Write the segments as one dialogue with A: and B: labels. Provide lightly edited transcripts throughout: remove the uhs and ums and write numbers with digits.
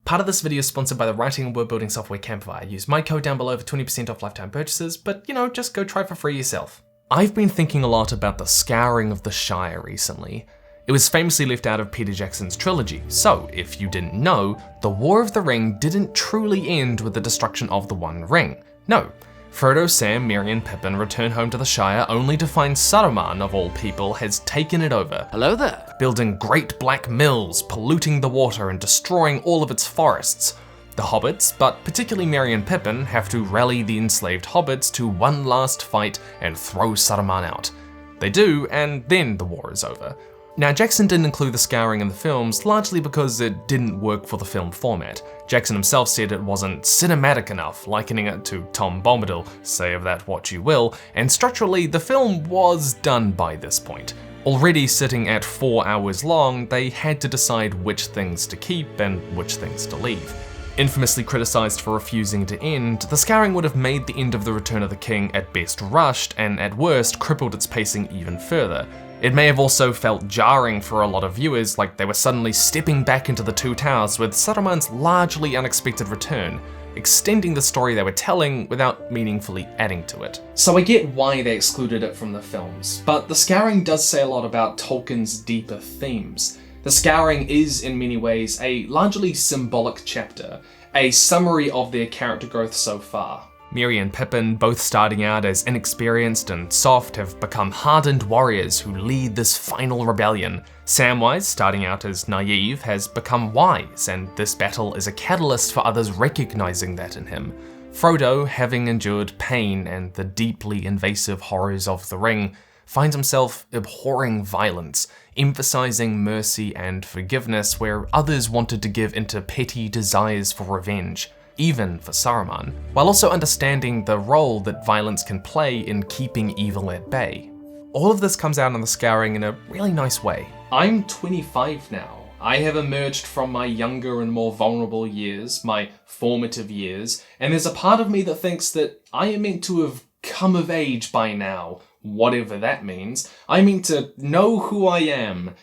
A: Part of this video is sponsored by the writing and word building software Canterbury. Use my code down below for 20% off lifetime purchases, but just go try for free yourself. I've been thinking a lot about the Scouring of the Shire recently. It was famously left out of Peter Jackson's trilogy, so if you didn't know, the War of the Ring didn't truly end with the destruction of the One Ring. No. Frodo, Sam, Merry and Pippin return home to the Shire only to find Saruman, of all people, has taken it over.
B: Hello there.
A: Building great black mills, polluting the water and destroying all of its forests. The hobbits, but particularly Merry and Pippin, have to rally the enslaved hobbits to one last fight and throw Saruman out. They do, and then the war is over. Now, Jackson didn't include the Scouring in the films largely because it didn't work for the film format. Jackson himself said it wasn't cinematic enough, likening it to Tom Bombadil, say of that what you will, and structurally the film was done by this point. Already sitting at 4 hours long, they had to decide which things to keep and which things to leave. Infamously criticised for refusing to end, the Scouring would have made the end of The Return of the King at best rushed and at worst crippled its pacing even further. It may have also felt jarring for a lot of viewers, like they were suddenly stepping back into the Two Towers with Saruman's largely unexpected return, extending the story they were telling without meaningfully adding to it. So I get why they excluded it from the films, but the Scouring does say a lot about Tolkien's deeper themes. The Scouring is, in many ways, a largely symbolic chapter, a summary of their character growth so far. Merry and Pippin, both starting out as inexperienced and soft, have become hardened warriors who lead this final rebellion. Samwise, starting out as naive, has become wise, and this battle is a catalyst for others recognizing that in him. Frodo, having endured pain and the deeply invasive horrors of the ring, finds himself abhorring violence, emphasizing mercy and forgiveness where others wanted to give into petty desires for revenge, even for Saruman, while also understanding the role that violence can play in keeping evil at bay. All of this comes out in the Scouring in a really nice way. I'm 25 now. I have emerged from my younger and more vulnerable years, my formative years, and there's a part of me that thinks that I am meant to have come of age by now, whatever that means. I mean to know who I am.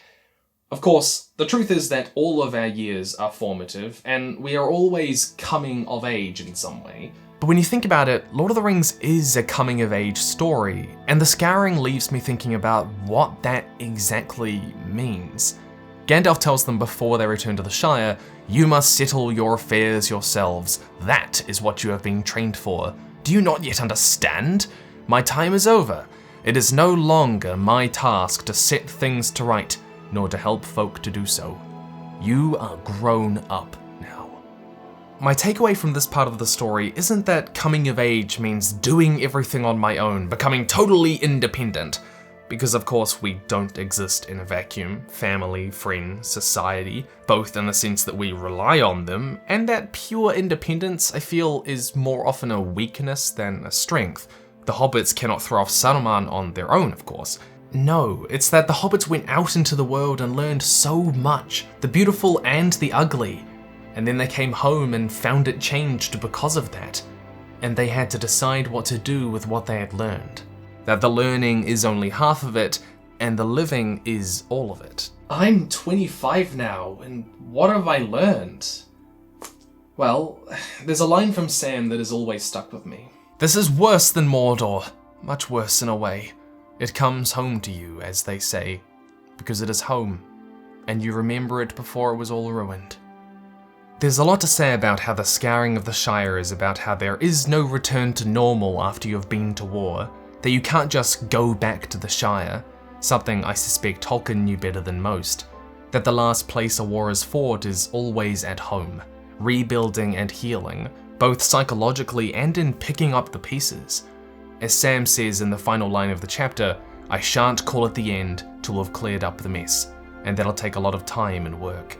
A: Of course, the truth is that all of our years are formative, and we are always coming of age in some way. But when you think about it, Lord of the Rings is a coming of age story, and the Scouring leaves me thinking about what that exactly means. Gandalf tells them before they return to the Shire, "You must settle your affairs yourselves. That is what you have been trained for. Do you not yet understand? My time is over. It is no longer my task to set things to right, nor to help folk to do so. You are grown up now." My takeaway from this part of the story isn't that coming of age means doing everything on my own, becoming totally independent, because of course we don't exist in a vacuum, family, friends, society, both in the sense that we rely on them, and that pure independence, I feel, is more often a weakness than a strength. The hobbits cannot throw off Saruman on their own, of course. No, it's that the hobbits went out into the world and learned so much, the beautiful and the ugly, and then they came home and found it changed because of that, and they had to decide what to do with what they had learned. That the learning is only half of it, and the living is all of it. I'm 25 now, and what have I learned? Well, there's a line from Sam that has always stuck with me. "This is worse than Mordor, much worse in a way. It comes home to you, as they say, because it is home, and you remember it before it was all ruined." There's a lot to say about how the Scouring of the Shire is about how there is no return to normal after you have been to war, that you can't just go back to the Shire, something I suspect Tolkien knew better than most, that the last place a war is fought is always at home, rebuilding and healing, both psychologically and in picking up the pieces. As Sam says in the final line of the chapter, "I shan't call it the end till we've cleared up the mess, and that'll take a lot of time and work."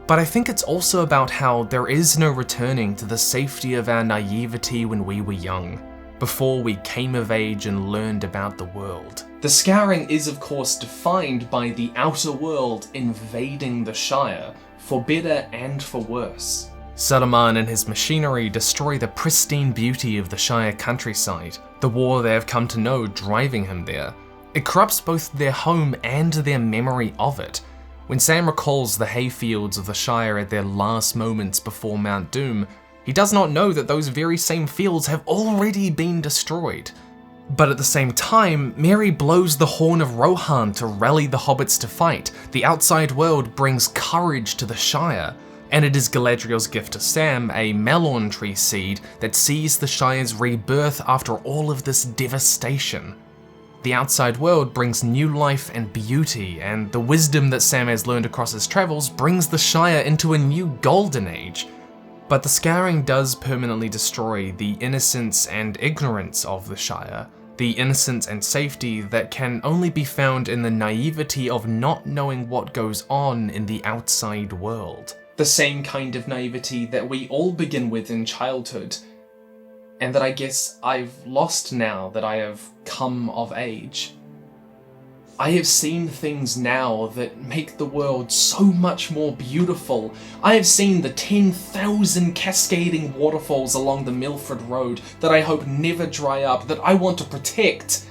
A: But I think it's also about how there is no returning to the safety of our naivety when we were young, before we came of age and learned about the world. The Scouring is of course defined by the outer world invading the Shire, for better and for worse. Saruman and his machinery destroy the pristine beauty of the Shire countryside, the war they have come to know driving him there. It corrupts both their home and their memory of it, When Sam recalls the hayfields of the Shire at their last moments before Mount Doom, he does not know that those very same fields have already been destroyed. But at the same time, Merry blows the horn of Rohan to rally the hobbits to fight. The outside world brings courage to the Shire, and it is Galadriel's gift to Sam, a melon tree seed that sees the Shire's rebirth after all of this devastation. The outside world brings new life and beauty, and the wisdom that Sam has learned across his travels brings the Shire into a new golden age. But the Scouring does permanently destroy the innocence and ignorance of the Shire, the innocence and safety that can only be found in the naivety of not knowing what goes on in the outside world. The same kind of naivety that we all begin with in childhood, and that I guess I've lost now that I have come of age. I have seen things now that make the world so much more beautiful. I have seen the 10,000 cascading waterfalls along the Milford Road that I hope never dry up, that I want to protect.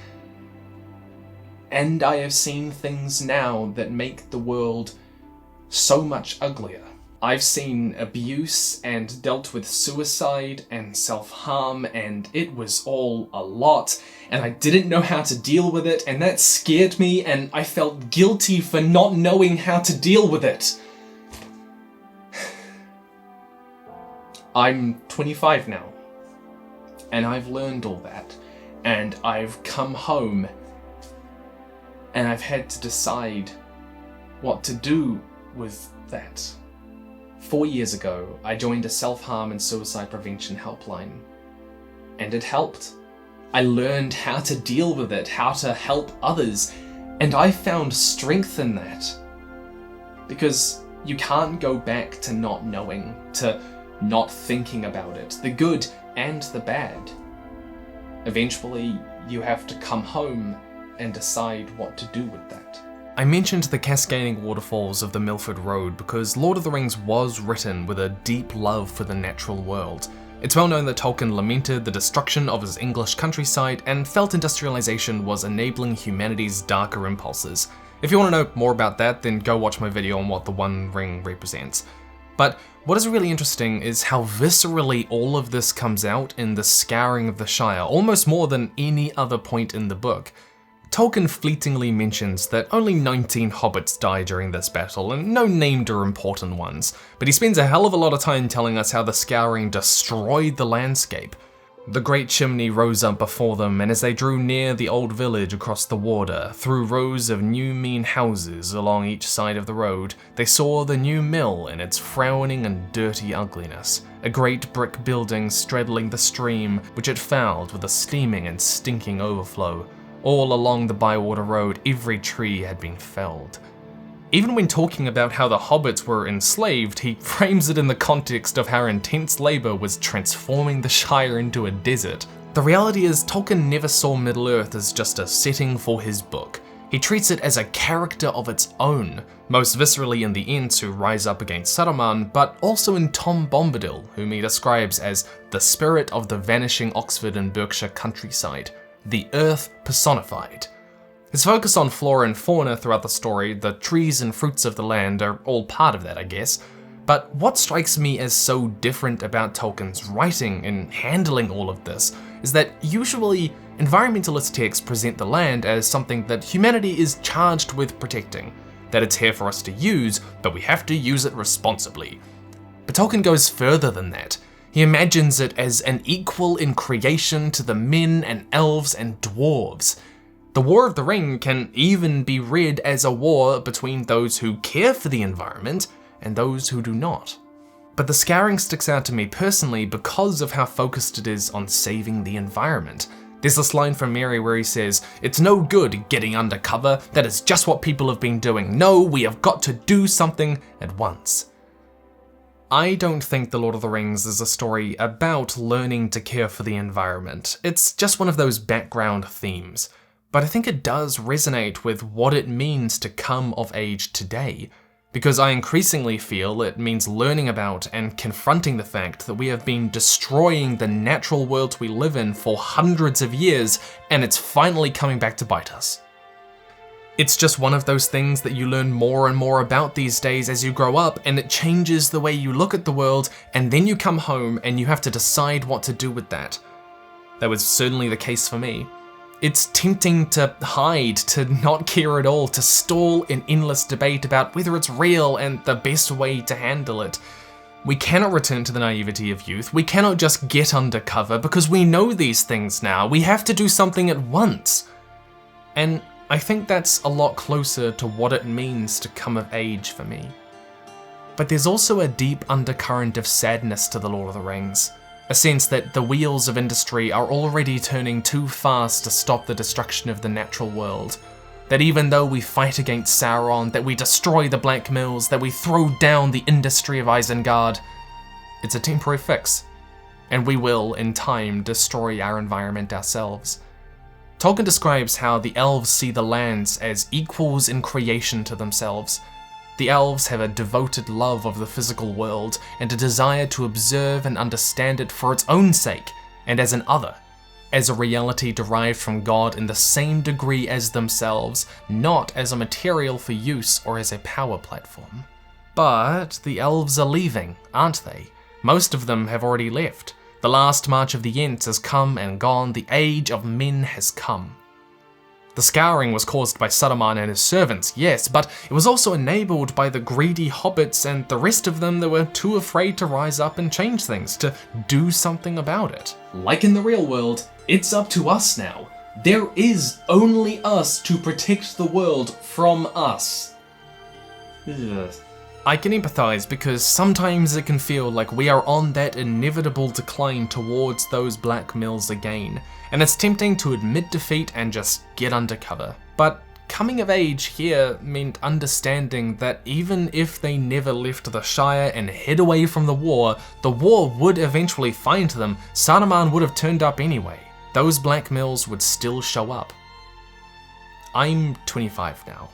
A: And I have seen things now that make the world so much uglier. I've seen abuse and dealt with suicide and self-harm, and it was all a lot, and I didn't know how to deal with it, and that scared me, and I felt guilty for not knowing how to deal with it. I'm 25 now, and I've learned all that, and I've come home, and I've had to decide what to do with that. 4 years ago, I joined a self-harm and suicide prevention helpline, and it helped. I learned how to deal with it, how to help others, and I found strength in that. Because you can't go back to not knowing, to not thinking about it, the good and the bad. Eventually, you have to come home and decide what to do with that. I mentioned the cascading waterfalls of the Milford Road because Lord of the Rings was written with a deep love for the natural world. It's well known that Tolkien lamented the destruction of his English countryside and felt industrialization was enabling humanity's darker impulses. If you want to know more about that, then go watch my video on what the One Ring represents. But what is really interesting is how viscerally all of this comes out in the Scouring of the Shire, almost more than any other point in the book. Tolkien fleetingly mentions that only 19 hobbits die during this battle, and no named or important ones, but he spends a hell of a lot of time telling us how the Scouring destroyed the landscape. The great chimney rose up before them, and as they drew near the old village across the water, through rows of new mean houses along each side of the road, they saw the new mill in its frowning and dirty ugliness, a great brick building straddling the stream, which it fouled with a steaming and stinking overflow. All along the Bywater Road, every tree had been felled. Even when talking about how the hobbits were enslaved, he frames it in the context of how intense labor was transforming the Shire into a desert. The reality is, Tolkien never saw Middle-earth as just a setting for his book. He treats it as a character of its own, most viscerally in the Ents who rise up against Saruman, but also in Tom Bombadil, whom he describes as the spirit of the vanishing Oxford and Berkshire countryside. The earth personified. His focus on flora and fauna throughout the story, the trees and fruits of the land, are all part of that, I guess. But what strikes me as so different about Tolkien's writing and handling all of this is that usually environmentalist texts present the land as something that humanity is charged with protecting, that it's here for us to use, but we have to use it responsibly. But Tolkien goes further than that. He imagines it as an equal in creation to the men and elves and dwarves. The War of the Ring can even be read as a war between those who care for the environment and those who do not. But the Scouring sticks out to me personally because of how focused it is on saving the environment. There's this line from Merry where he says, "It's no good getting undercover, that is just what people have been doing. No, we have got to do something at once." I don't think The Lord of the Rings is a story about learning to care for the environment. It's just one of those background themes. But I think it does resonate with what it means to come of age today, because I increasingly feel it means learning about and confronting the fact that we have been destroying the natural world we live in for hundreds of years, and it's finally coming back to bite us. It's just one of those things that you learn more and more about these days as you grow up, and it changes the way you look at the world, and then you come home and you have to decide what to do with that. That was certainly the case for me. It's tempting to hide, to not care at all, to stall in endless debate about whether it's real and the best way to handle it. We cannot return to the naivety of youth. We cannot just get undercover because we know these things now. We have to do something at once. And I think that's a lot closer to what it means to come of age for me. But there's also a deep undercurrent of sadness to The Lord of the Rings. A sense that the wheels of industry are already turning too fast to stop the destruction of the natural world. That even though we fight against Sauron, that we destroy the Black Mills, that we throw down the industry of Isengard, it's a temporary fix. And we will, in time, destroy our environment ourselves. Tolkien describes how the elves see the lands as equals in creation to themselves. The elves have a devoted love of the physical world and a desire to observe and understand it for its own sake and as an other, as a reality derived from God in the same degree as themselves, not as a material for use or as a power platform. But the elves are leaving, aren't they? Most of them have already left. The last march of the Ents has come and gone, the age of men has come. The Scouring was caused by Saruman and his servants, yes, but it was also enabled by the greedy hobbits and the rest of them that were too afraid to rise up and change things, to do something about it. Like in the real world, it's up to us now. There is only us to protect the world from us. Ugh. I can empathize because sometimes it can feel like we are on that inevitable decline towards those Black Mills again, and it's tempting to admit defeat and just get undercover. But coming of age here meant understanding that even if they never left the Shire and hid away from the war would eventually find them. Saruman would have turned up anyway. Those Black Mills would still show up. I'm 25 now,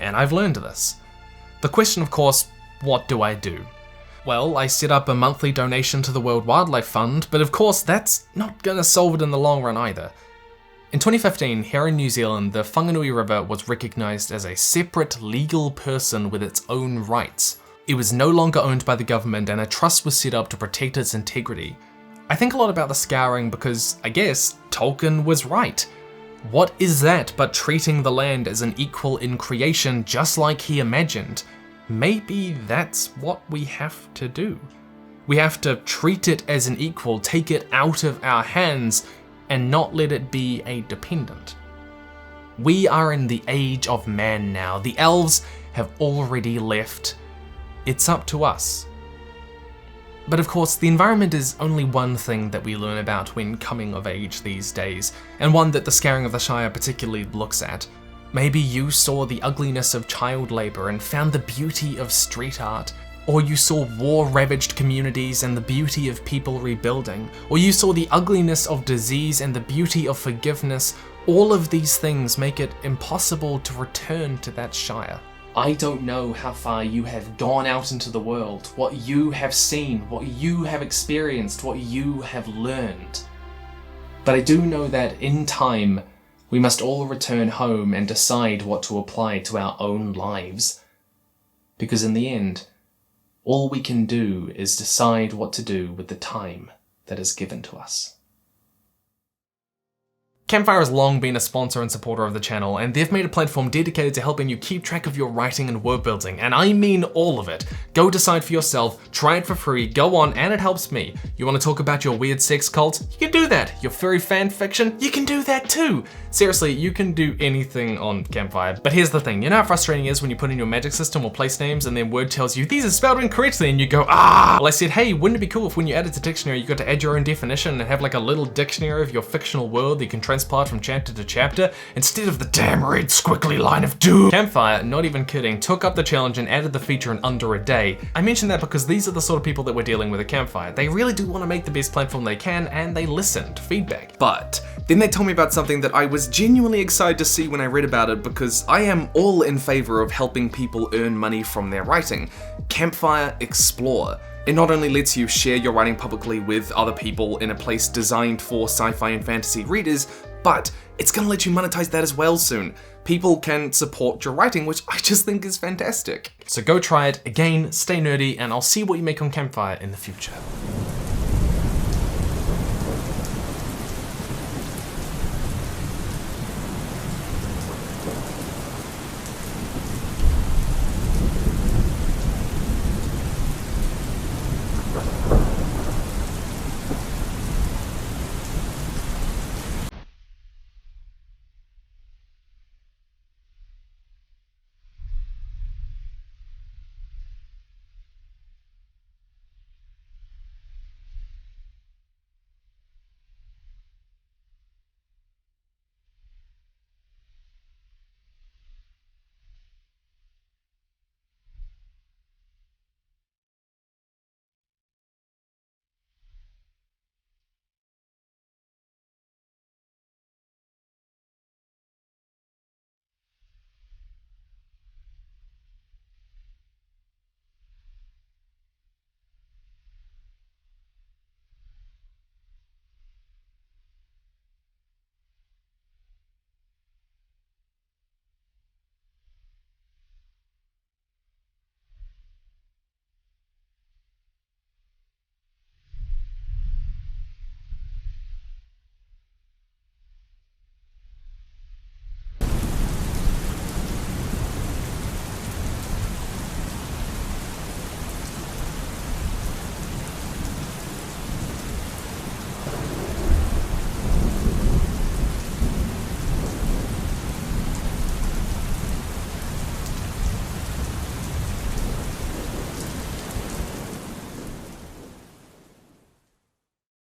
A: and I've learned this. The question, of course, what do I do? Well, I set up a monthly donation to the World Wildlife Fund, but of course that's not gonna solve it in the long run either. In 2015, here in New Zealand, the Whanganui River was recognised as a separate legal person with its own rights. It was no longer owned by the government and a trust was set up to protect its integrity. I think a lot about the Scouring because, I guess, Tolkien was right. What is that but treating the land as an equal in creation just like he imagined? Maybe that's what we have to do. We have to treat it as an equal, take it out of our hands, and not let it be a dependent. We are in the age of man now. The elves have already left. It's up to us. But of course, the environment is only one thing that we learn about when coming of age these days, and one that the Scouring of the Shire particularly looks at. Maybe you saw the ugliness of child labour and found the beauty of street art, or you saw war-ravaged communities and the beauty of people rebuilding, or you saw the ugliness of disease and the beauty of forgiveness. All of these things make it impossible to return to that Shire. I don't know how far you have gone out into the world, what you have seen, what you have experienced, what you have learned. But I do know that in time, we must all return home and decide what to apply to our own lives. Because in the end, all we can do is decide what to do with the time that is given to us. Campfire has long been a sponsor and supporter of the channel, and they've made a platform dedicated to helping you keep track of your writing and world building, and I mean all of it. Go decide for yourself, try it for free, go on, and it helps me. You want to talk about your weird sex cult? You can do that. Your furry fan fiction? You can do that too. Seriously, you can do anything on Campfire. But here's the thing, you know how frustrating it is when you put in your magic system or place names and then Word tells you, these are spelled incorrectly, and you go, ah! Well, I said, hey, wouldn't it be cool if when you add it to dictionary, you got to add your own definition and have like a little dictionary of your fictional world that you can transport from chapter to chapter, instead of the damn red squiggly line of doom. Campfire, not even kidding, took up the challenge and added the feature in under a day. I mention that because these are the sort of people that we're dealing with at Campfire. They really do want to make the best platform they can, and they listen to feedback. But then they told me about something that I was genuinely excited to see when I read about it, because I am all in favor of helping people earn money from their writing. Campfire Explore. It not only lets you share your writing publicly with other people in a place designed for sci-fi and fantasy readers,
B: but it's gonna let you monetize that as well soon. People can support your writing, which I just think is fantastic.
A: So go try it, again, stay nerdy, and I'll see what you make on Campfire in the future.